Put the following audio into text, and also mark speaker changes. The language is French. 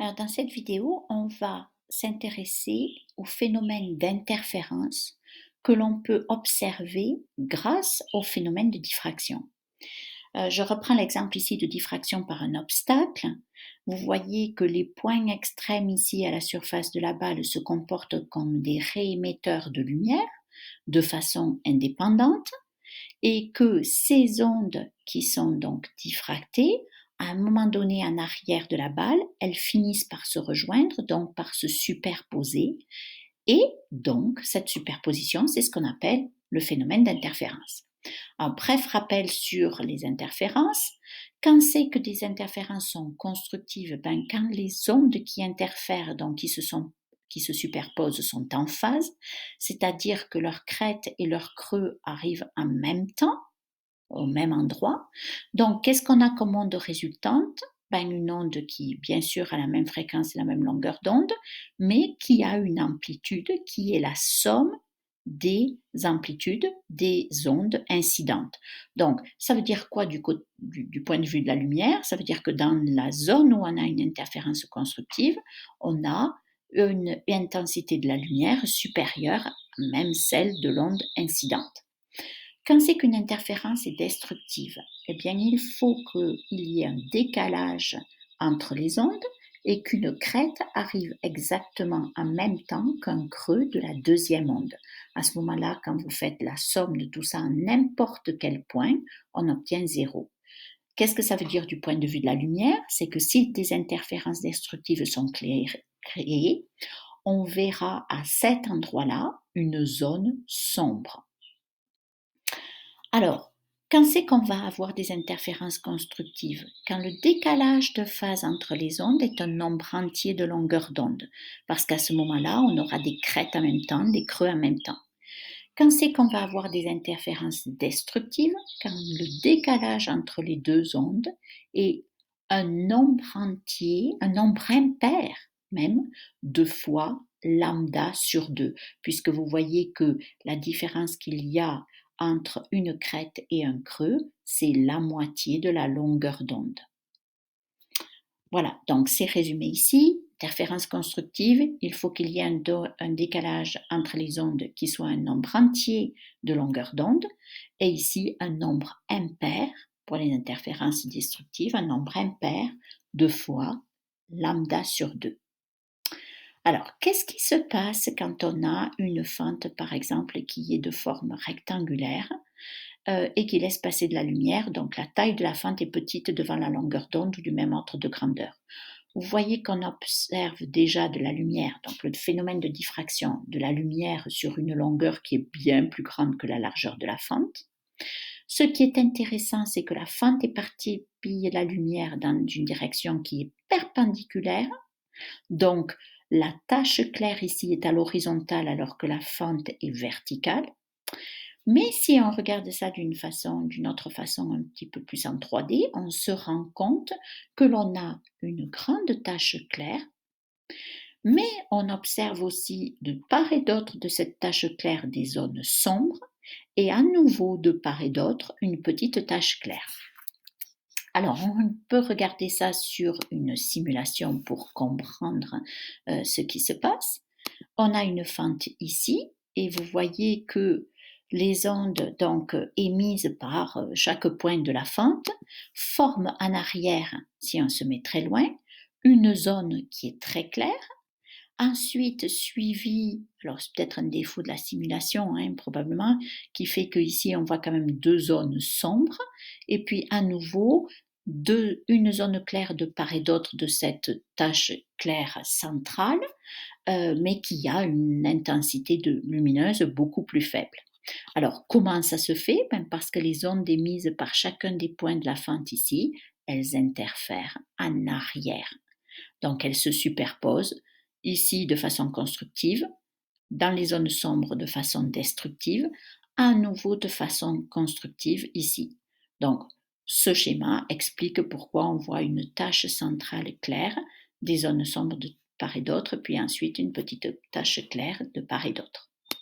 Speaker 1: Alors, dans cette vidéo, on va s'intéresser au phénomène d'interférence que l'on peut observer grâce au phénomène de diffraction. Je reprends l'exemple ici de diffraction par un obstacle. Vous voyez que les points extrêmes ici à la surface de la balle se comportent comme des réémetteurs de lumière de façon indépendante et que ces ondes qui sont donc diffractées, à un moment donné en arrière de la balle, elles finissent par se rejoindre, donc par se superposer. Et donc, cette superposition, c'est ce qu'on appelle le phénomène d'interférence. Un bref rappel sur les interférences. Quand c'est que des interférences sont constructives, quand les ondes qui interfèrent, donc qui se superposent, sont en phase, c'est-à-dire que leur crête et leur creux arrivent en même temps, au même endroit. Donc, qu'est-ce qu'on a comme onde résultante? Une onde qui, bien sûr, a la même fréquence et la même longueur d'onde, mais qui a une amplitude qui est la somme des amplitudes des ondes incidentes. Donc, ça veut dire quoi du point de vue de la lumière? Ça veut dire que dans la zone où on a une interférence constructive, on a une intensité de la lumière supérieure à même celle de l'onde incidente. Quand c'est qu'une interférence est destructive, eh bien, il faut qu'il y ait un décalage entre les ondes et qu'une crête arrive exactement en même temps qu'un creux de la deuxième onde. À ce moment-là, quand vous faites la somme de tout ça à n'importe quel point, on obtient zéro. Qu'est-ce que ça veut dire du point de vue de la lumière? C'est que si des interférences destructives sont créées, on verra à cet endroit-là une zone sombre. Alors, quand c'est qu'on va avoir des interférences constructives? Quand le décalage de phase entre les ondes est un nombre entier de longueur d'onde, parce qu'à ce moment-là, on aura des crêtes en même temps, des creux en même temps. Quand c'est qu'on va avoir des interférences destructives? Quand le décalage entre les deux ondes est un nombre entier, un nombre impair même, de fois lambda sur 2, puisque vous voyez que la différence qu'il y a entre une crête et un creux, c'est la moitié de la longueur d'onde. Voilà, donc c'est résumé ici. Interférence constructive, il faut qu'il y ait un décalage entre les ondes qui soit un nombre entier de longueur d'onde, et ici un nombre impair pour les interférences destructives, un nombre impair de fois lambda sur 2. Alors, qu'est-ce qui se passe quand on a une fente, par exemple, qui est de forme rectangulaire et qui laisse passer de la lumière? Donc, la taille de la fente est petite devant la longueur d'onde ou du même ordre de grandeur. Vous voyez qu'on observe déjà de la lumière, donc le phénomène de diffraction de la lumière sur une longueur qui est bien plus grande que la largeur de la fente. Ce qui est intéressant, c'est que la fente éparpille la lumière dans une direction qui est perpendiculaire. Donc, la tache claire ici est à l'horizontale alors que la fente est verticale. Mais si on regarde ça d'une autre façon, un petit peu plus en 3D, on se rend compte que l'on a une grande tache claire, mais on observe aussi de part et d'autre de cette tache claire des zones sombres et à nouveau de part et d'autre une petite tache claire. Alors, on peut regarder ça sur une simulation pour comprendre ce qui se passe. On a une fente ici et vous voyez que les ondes donc émises par chaque point de la fente forment en arrière, si on se met très loin, une zone qui est très claire. Ensuite, suivi, alors c'est peut-être un défaut de la simulation, probablement, qui fait qu'ici on voit quand même deux zones sombres, et puis à nouveau une zone claire de part et d'autre de cette tache claire centrale, mais qui a une intensité lumineuse beaucoup plus faible. Alors, comment ça se fait? Parce que les ondes émises par chacun des points de la fente ici, elles interfèrent en arrière. Donc, elles se superposent ici de façon constructive, dans les zones sombres de façon destructive, à nouveau de façon constructive ici. Donc, ce schéma explique pourquoi on voit une tache centrale claire, des zones sombres de part et d'autre, puis ensuite une petite tache claire de part et d'autre.